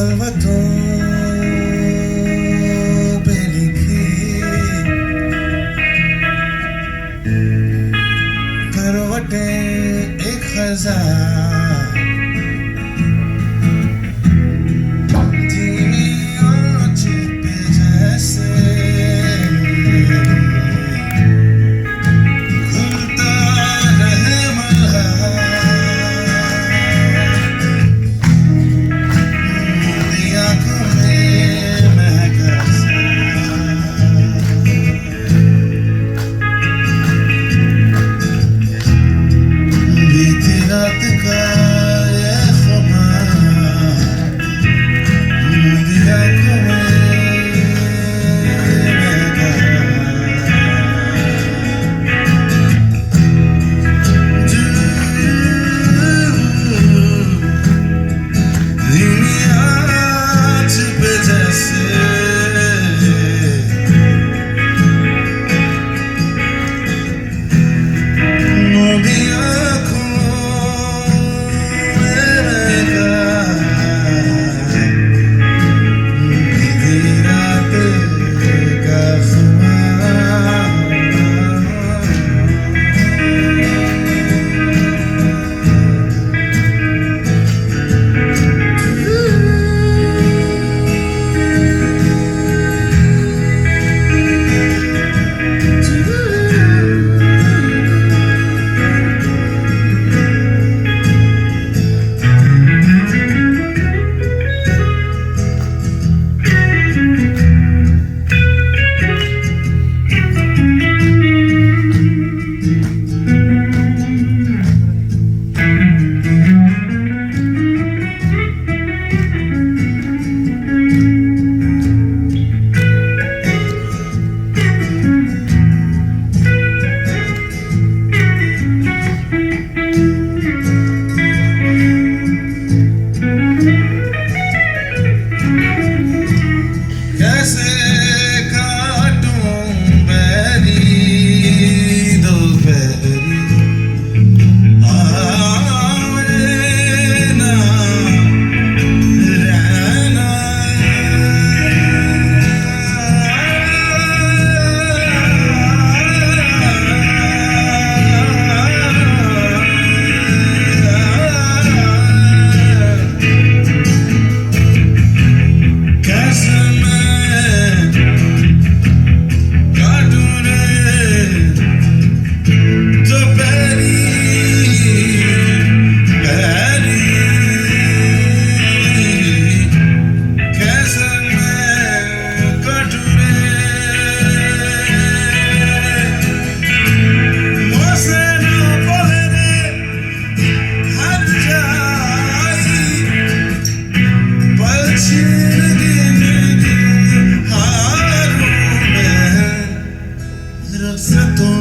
खलवतों पे लिखी करवटें एक खज़ां धीमी और चुप जैसे घुलता रहे मल्हार मेरी आँखों में महका सा बीती रात का ये खुमार मेरी आँखों में महका धीमी आँच पे जैसे मोदी आँखों में महका बीती रात का खुमार कैसे काटूं बैरी दोपहरी आवरे ना रहना कैसे मैं काटूं रे दोपहरी बहरी कैसे मैं काटूं रे मुझसे ना बोले रे हट जाई पल छीन गिनगी हारों में रुखसतों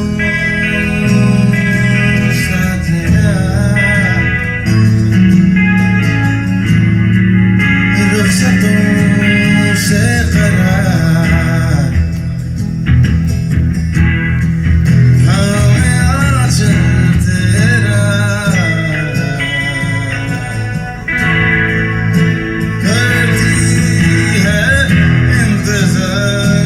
साथिया रुखसतों से करार हाँ मैं आंचल तेरा करती है इंतजार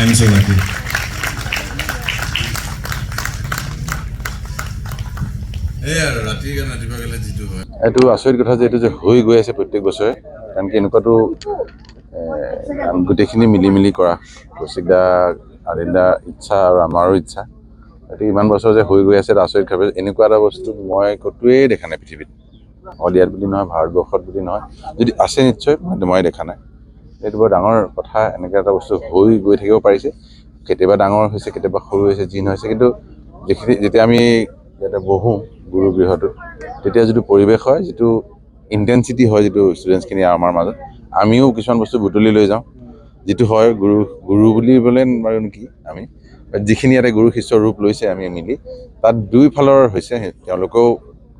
I'm so lucky. এইটো আচৰিত কথা যে এইটো যে হৈ গৈ আছে প্ৰত্যেক বছৰে, কাৰণ কি এনেকুৱাটো গোটেইখিনি মিলি কৰা কৌশিকদা আদিলদা ইচ্ছা আৰু আমাৰো ইচ্ছা। গতিকে ইমান বছৰ যে হৈ গৈ আছে আচৰিত ভাৱে এনেকুৱা এটা বস্তু মই ক'তোৱেই দেখা নাই পৃথিৱীত, অল ইয়াত বুলি নহয়, ভাৰতবৰ্ষত বুলি নহয়, যদি আছে নিশ্চয় মই দেখা নাই। এইটো বৰ ডাঙৰ কথা, এনেকৈ এটা বস্তু হৈ গৈ থাকিব পাৰিছে। কেতিয়াবা ডাঙৰ হৈছে, কেতিয়াবা সৰু হৈছে, যি হৈছে, কিন্তু যেতিয়া আমি ইয়াতে বহোঁ গুৰুগৃহটোত, তেতিয়া যিটো পৰিৱেশ হয়, যিটো ইণ্টেনচিটি হয়, যিটো ষ্টুডেণ্টছখিনি আমাৰ মাজত, আমিও কিছুমান বস্তু বুটলি লৈ যাওঁ, যিটো হয় গুৰু বুলিবলৈ বাৰু কি আমি যিখিনি ইয়াতে গুৰু শিষ্যৰ ৰূপ লৈছে আমি মিলি, তাত দুইফালৰ হৈছে। তেওঁলোকেও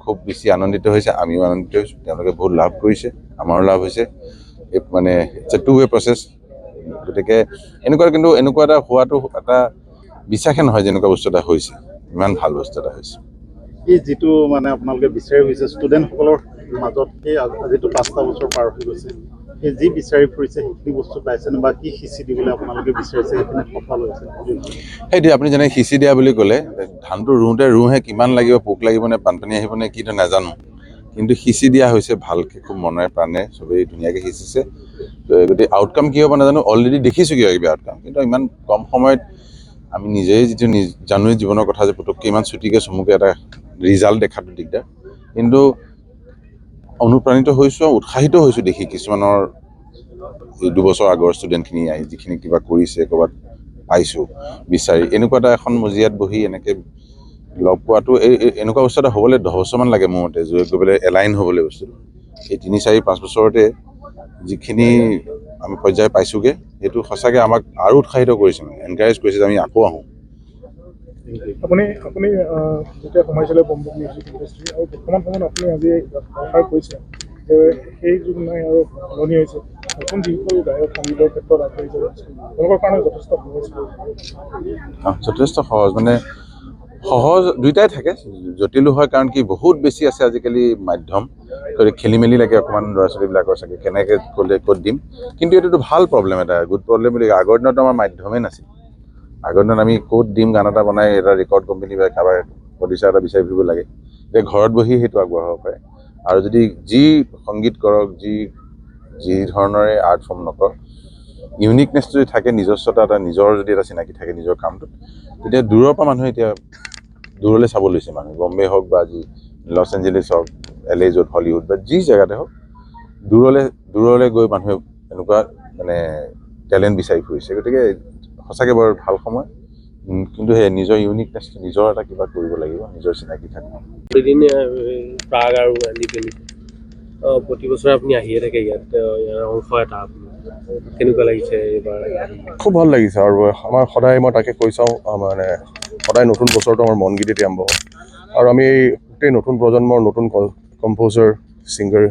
খুব বেছি আনন্দিত হৈছে, আমিও আনন্দিত হৈছোঁ, তেওঁলোকে বহুত লাভ কৰিছে, আমাৰো লাভ হৈছে। মানে it's a two way process. গতিকে এনেকুৱা এটা হোৱাটো এটা বিশ্বাসে নহয় যেনেকুৱা বস্তু এটা হৈছে, ইমান ভাল বস্তু এটা হৈছে। এই যিটো মানে আপোনালোকে বিচাৰি ফুৰিছে ষ্টুডেণ্টসকলৰ মাজত, সেই আজিতো 5টা বছৰ পাৰ হৈ গৈছে, সেই যি বিচাৰি ফুৰিছে সেইখিনি বস্তু পাইছেনে, বা কি সিঁচি দিবলৈ আপোনালোকে বিচাৰিছে সেইখিনি সফল হৈছে? সেইটোৱে, আপুনি যেনে সিঁচি দিয়া বুলি ক'লে, ধানটো ৰুওঁহে কিমান লাগিব, পোক লাগিব নে বানপানী আহিব নে কি নাজানো, কিন্তু সিঁচি দিয়া হৈছে ভালকৈ, খুব মনে প্ৰাণে চবেই ধুনীয়াকৈ সিঁচিছে। গতিকে আউটকাম কি হ'ব নাজানো, অলৰেডি দেখিছোঁ কিবা কিবি আউটকাম, কিন্তু ইমান কম সময়ত আমি নিজেই যিটো জানোৱেই জীৱনৰ কথা যে পুটুককৈ ইমান চুটিকৈ চমুকৈ এটা ৰিজাল্ট দেখাটো দিগদাৰ, কিন্তু অনুপ্ৰাণিত হৈছোঁ, উৎসাহিত হৈছোঁ দেখি কিছুমানৰ এই 2 বছৰ আগৰ ষ্টুডেণ্টখিনি আহি যিখিনি কিবা কৰিছে, ক'ৰবাত পাইছোঁ বিচাৰি, এনেকুৱা এটা এখন মজিয়াত বহি এনেকৈ লগ পোৱাটো, এনেকুৱা বস্তু এটা হ'বলৈ 10 বছৰমান লাগে মোৰ মতে, গৈ পেলাই এলাইন হ'বলৈ বস্তুটো। এই 3, 4, 5 বছৰতে যিখিনি আমি পৰ্যায় পাইছোঁগৈ, সেইটো সঁচাকৈ আমাক আৰু উৎসাহিত কৰিছে, মানে এনকাৰেজ কৰিছে যে আমি আকৌ আহোঁ। আপুনি যেতিয়া সোমাইছিলে বম্বে মিউজিক ইণ্ডাষ্ট্ৰী, আৰু বৰ্তমান সময়ত আপুনি আজি প্ৰচাৰ কৰিছে যে সেই যুগ নাই আৰু সলনি হৈছে, নতুন যিসকল গায়ক সংগীতৰ ক্ষেত্ৰত আগবাঢ়িছে তেওঁলোকৰ কাৰণে যথেষ্ট সহজ। যথেষ্ট সহজ, মানে সহজ দুইটাই থাকে, জটিলো হয়, কাৰণ কি বহুত বেছি আছে আজিকালি মাধ্যম, খেলি মেলি লাগে অকণমান ল'ৰা ছোৱালীবিলাকৰ চাগে কেনেকৈ ক'ত দিম, কিন্তু এইটোতো ভাল প্ৰব্লেম, এটা গুড প্ৰব্লেম বুলি। আগৰ দিনত আমাৰ মাধ্যমেই নাছিল, আগৰ দিনত আমি ক'ত দিম গান এটা বনাই এটা ৰেকৰ্ড কোম্পানী বা কাৰোবাৰ প্ৰডিউচাৰ এটা বিচাৰি ফুৰিব লাগে, এতিয়া ঘৰত বহি সেইটো আগবঢ়াব পাৰে। আৰু যদি যি সংগীত কৰক, যি ধৰণৰে আৰ্ট ফৰ্ম নকৰক, ইউনিকনেছ যদি থাকে, নিজস্বতা এটা, নিজৰ যদি এটা চিনাকি থাকে নিজৰ কামটোত, তেতিয়া দূৰৰ পৰা মানুহে এতিয়া দূৰলৈ চাব লৈছে। মানুহ বম্বে হওক বা যি লছ এঞ্জেলিছ হওক, LA য'ত হলিউড বা যি জেগাতে হওক, দূৰলৈ গৈ মানুহে এনেকুৱা মানে টেলেণ্ট বিচাৰি ফুৰিছে। গতিকে সঁচাকৈ বৰ ভাল সময়, কিন্তু সেই নিজৰ ইউনিকনেছটো, নিজৰ এটা কিবা কৰিব লাগিব, নিজৰ চিনাকি থাকিব। প্ৰাগ আৰু প্ৰতি বছৰে আপুনি আহিয়ে থাকে ইয়াত, ইয়াৰ অংশ এটা আপুনি কেনেকুৱা লাগিছে এইবাৰ? খুব ভাল লাগিছে, আৰু আমাৰ সদায় মই তাকে কৈ চাওঁ, মানে সদায় নতুন বছৰটো আমাৰ মন গীতেই আৰম্ভ হয়, আৰু আমি গোটেই নতুন প্ৰজন্মৰ নতুন কম্প'জাৰ ছিংগাৰ,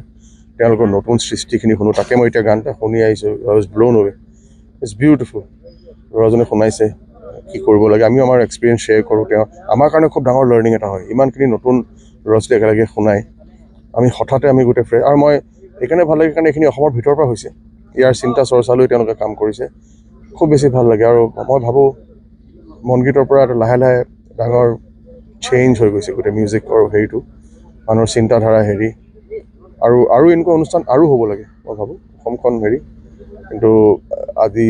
তেওঁলোকৰ নতুন সৃষ্টিখিনি শুনো। তাকে মই এতিয়া গান এটা শুনি আহিছোঁ, আই ৱাজ ব্লোন অৱে, ইটছ বিউটিফুল। ল'ৰাজনে শুনাইছে কি কৰিব লাগে, আমিও আমাৰ এক্সপিৰিয়েঞ্চ শ্বেয়াৰ কৰোঁ। তেওঁ আমাৰ কাৰণে খুব ডাঙৰ লাৰ্ণিং এটা হয়, ইমানখিনি নতুন ল'ৰা ছোৱালী একেলগে শুনাই আমি হঠাতে আমি গোটেই ফ্ৰেছ। আৰু মই এইকাৰণে ভাল লাগে, কাৰণ এইখিনি অসমৰ ভিতৰৰ পৰা হৈছে, ইয়াৰ চিন্তা চৰ্চালৈ তেওঁলোকে কাম কৰিছে, খুব বেছি ভাল লাগে। আৰু মই ভাবোঁ মনগীতৰ পৰা এটা লাহে লাহে ডাঙৰ চেঞ্জ হৈ গৈছে গোটেই মিউজিকৰ হেৰিটো, মানুহৰ চিন্তাধাৰা হেৰি, আৰু এনেকুৱা অনুষ্ঠান আৰু হ'ব লাগে মই ভাবোঁ অসমখন হেৰি। কিন্তু আজি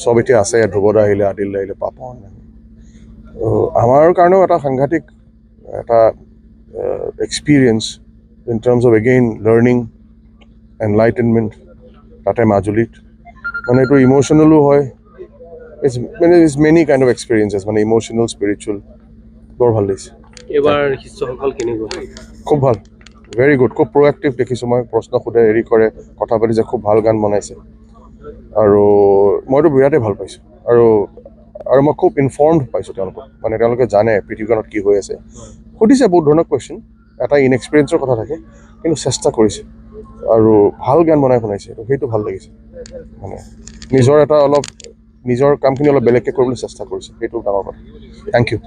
চব এতিয়া আছে, ধ্ৰুৱদা আহিলে, আদিল আহিলে, পাপন, আমাৰ কাৰণেও এটা সাংঘাতিক এটা experience in terms of again learning, enlightenment তাতে মাজুলীত, মানে এইটো ইম'চনেলো হয়, it's many kind of experiences, মানে ইম'চনেল, স্পিৰিচুৱেল, বৰ ভাল লাগিছে। এইবাৰ শিষ্যসকল কেনেকুৱা? খুব ভাল, ভেৰি গুড, খুব প্ৰ'এক্টিভ দেখিছোঁ মই, প্ৰশ্ন সোধে, হেৰি কৰে, কথা পাতিছে, খুব ভাল গান বনাইছে, আৰু মইতো বিৰাটেই ভাল পাইছোঁ। আৰু মই খুব ইনফৰ্মড পাইছোঁ তেওঁলোকক, মানে তেওঁলোকে জানে পৃথিৱীখনত কি হৈ আছে, সুধিছে বহুত ধৰণৰ কুৱেশ্যন, এটা ইনএক্সপিৰিয়েঞ্চৰ কথা থাকে, কিন্তু চেষ্টা কৰিছে আৰু ভাল গান বনাই শুনাইছে, সেইটো ভাল লাগিছে। মানে নিজৰ কামখিনি অলপ বেলেগকৈ কৰিবলৈ চেষ্টা কৰিছে, সেইটো ডাঙৰ কথা। Thank U.